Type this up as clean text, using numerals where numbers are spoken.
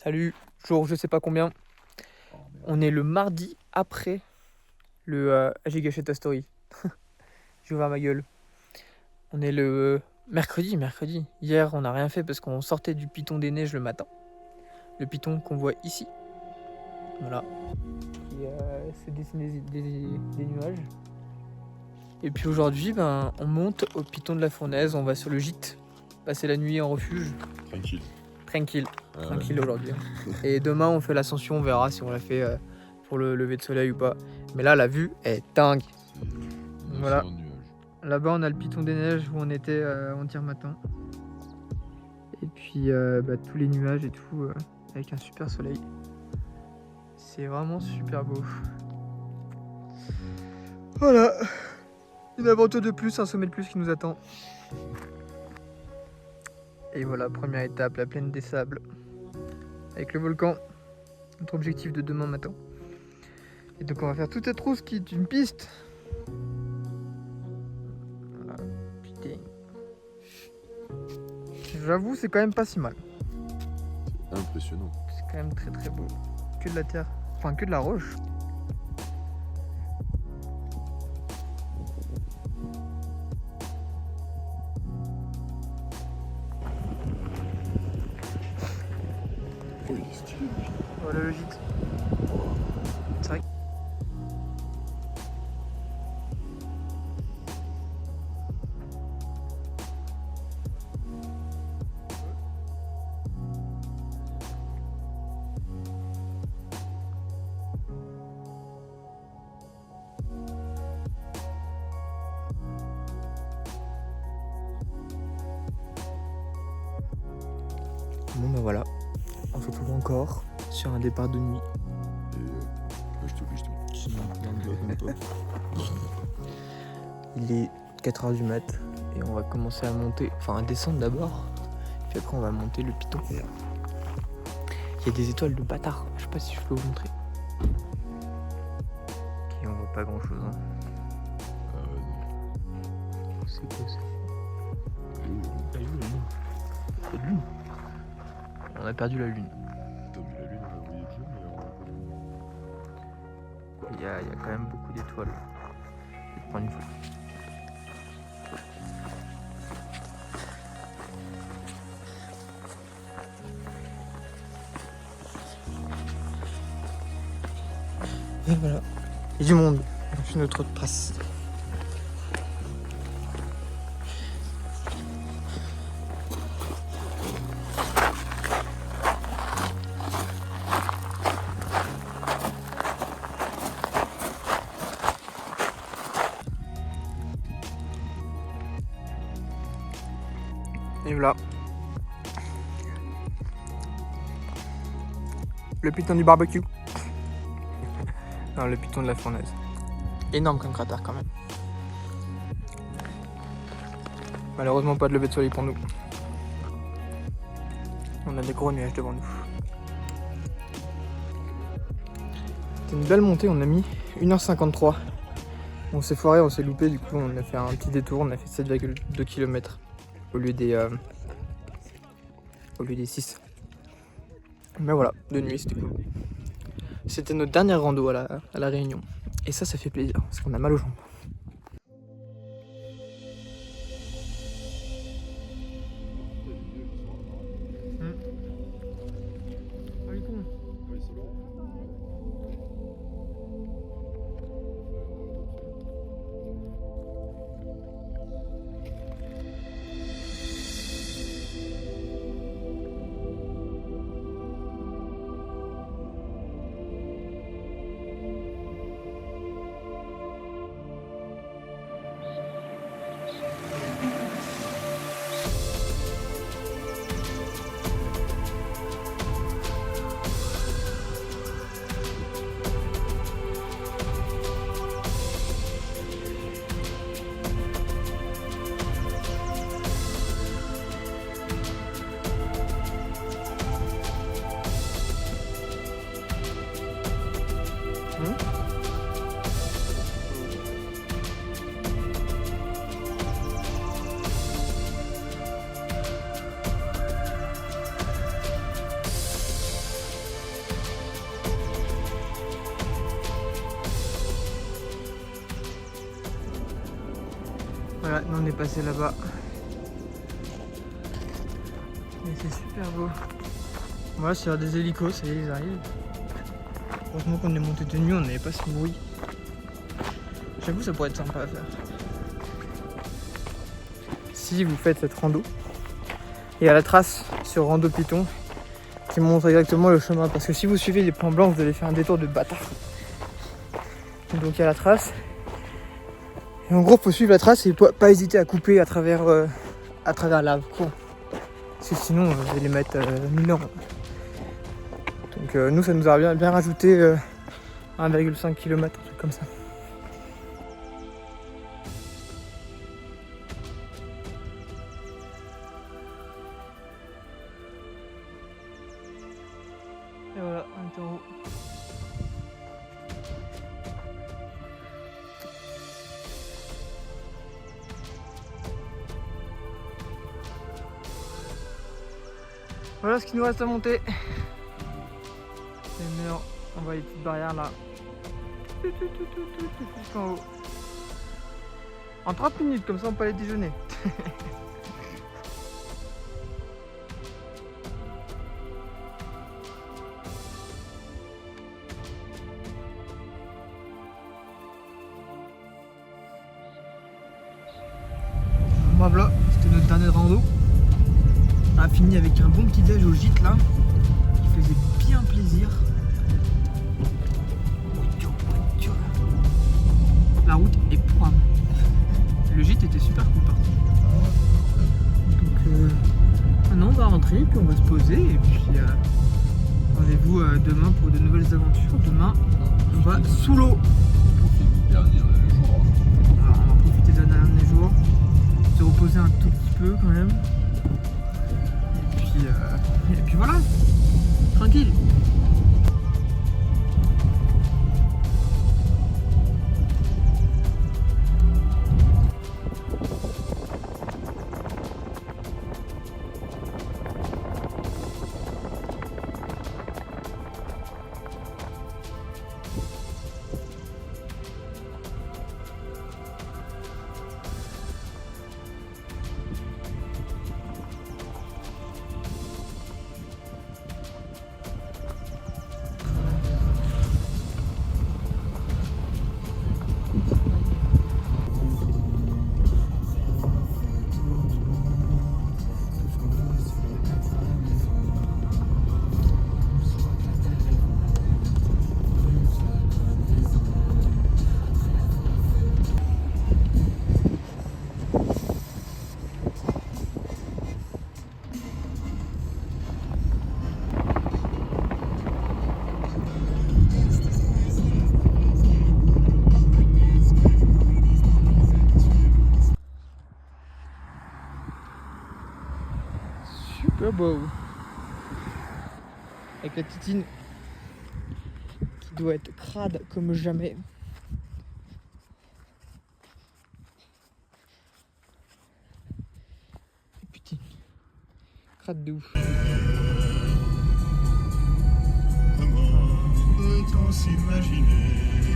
Salut, jour je sais pas combien. On est le mardi après le j'ai gâché ta story. J'ai ouvert ma gueule. On est le mercredi. Hier on n'a rien fait parce qu'on sortait du piton des neiges le matin. Le piton qu'on voit ici. Voilà. Qui s'est dessiné des nuages. Et puis aujourd'hui on monte au piton de la Fournaise. On va sur le gîte. Passer la nuit en refuge. Tranquille aujourd'hui. Et demain on fait l'ascension, on verra si on l'a fait pour le lever de soleil ou pas. Mais là la vue est dingue. Voilà. Là-bas on a le piton des neiges où on était hier matin. Et puis tous les nuages et tout avec un super soleil. C'est vraiment super beau. Voilà. Une aventure de plus, un sommet de plus qui nous attend. Et voilà, première étape, la plaine des sables. Avec le volcan. Notre objectif de demain matin. Et donc on va faire toute cette route qui est une piste. Voilà, putain. J'avoue, c'est quand même pas si mal. Impressionnant. C'est quand même très très beau. Que de la terre, enfin que de la roche. Oh, il est stylé. Voilà le gîte. C'est vrai. Bon ben voilà, on se retrouve encore sur un départ de nuit. Je te Il est 4h du mat et on va commencer à monter, enfin à descendre d'abord, puis après on va monter le piton. Il y a des étoiles de bâtard, je sais pas si je peux vous montrer. Ok, on voit pas grand chose. Hein. C'est quoi ça? La lune. La lune. On a perdu la lune. T'as vu la lune, on la voyait bien, mais Il y a quand même beaucoup d'étoiles. Je vais te prendre une photo. Et voilà. Il y a du monde. On fait notre trace. Et voilà. Le piton du barbecue. Non, le piton de la Fournaise. Énorme comme cratère quand même. Malheureusement pas de lever de soleil pour nous. On a des gros nuages devant nous. C'était une belle montée, on a mis 1h53. On s'est foiré, on s'est loupé, du coup on a fait un petit détour, on a fait 7,2 km au lieu des 6. Mais voilà, de nuit c'était cool. C'était notre dernière rando à la Réunion. Et ça fait plaisir, parce qu'on a mal aux jambes. Voilà, nous on est passé là-bas. Et c'est super beau. Voilà, c'est des hélicos, ça y est, ils arrivent. Heureusement qu'on est monté de nuit, on n'avait pas ce bruit. J'avoue, ça pourrait être sympa à faire. Si vous faites cette rando, il y a la trace sur Rando Python qui montre exactement le chemin. Parce que si vous suivez les plans blancs, vous allez faire un détour de bâtard. Donc il y a la trace. Et en gros, faut suivre la trace et pas hésiter à couper à travers la cour. Parce que sinon, vous allez mettre 1000 ans. Donc nous, ça nous a bien rajouté 1,5 km, un truc comme ça. Et voilà, on est en haut. Voilà ce qu'il nous reste à monter. C'est le mur. On voit les petites barrières là. Jusqu'en haut. En 30 minutes, comme ça on peut aller déjeuner. Voilà, c'était notre dernière rando. On a fini avec un bon petit déj au gîte là, qui faisait bien plaisir. La route est poivre. Le gîte était super cool par contre. Donc maintenant on va rentrer, puis on va se poser et puis rendez-vous demain pour de nouvelles aventures. Demain on va sous l'eau. Dernier jour. Voilà, on va profiter d'un dernier jour, se reposer un tout petit peu quand même. Et puis voilà, tranquille. Super beau. Avec la titine qui doit être crade comme jamais. Putain, crade de ouf. Comment peut-on s'imaginer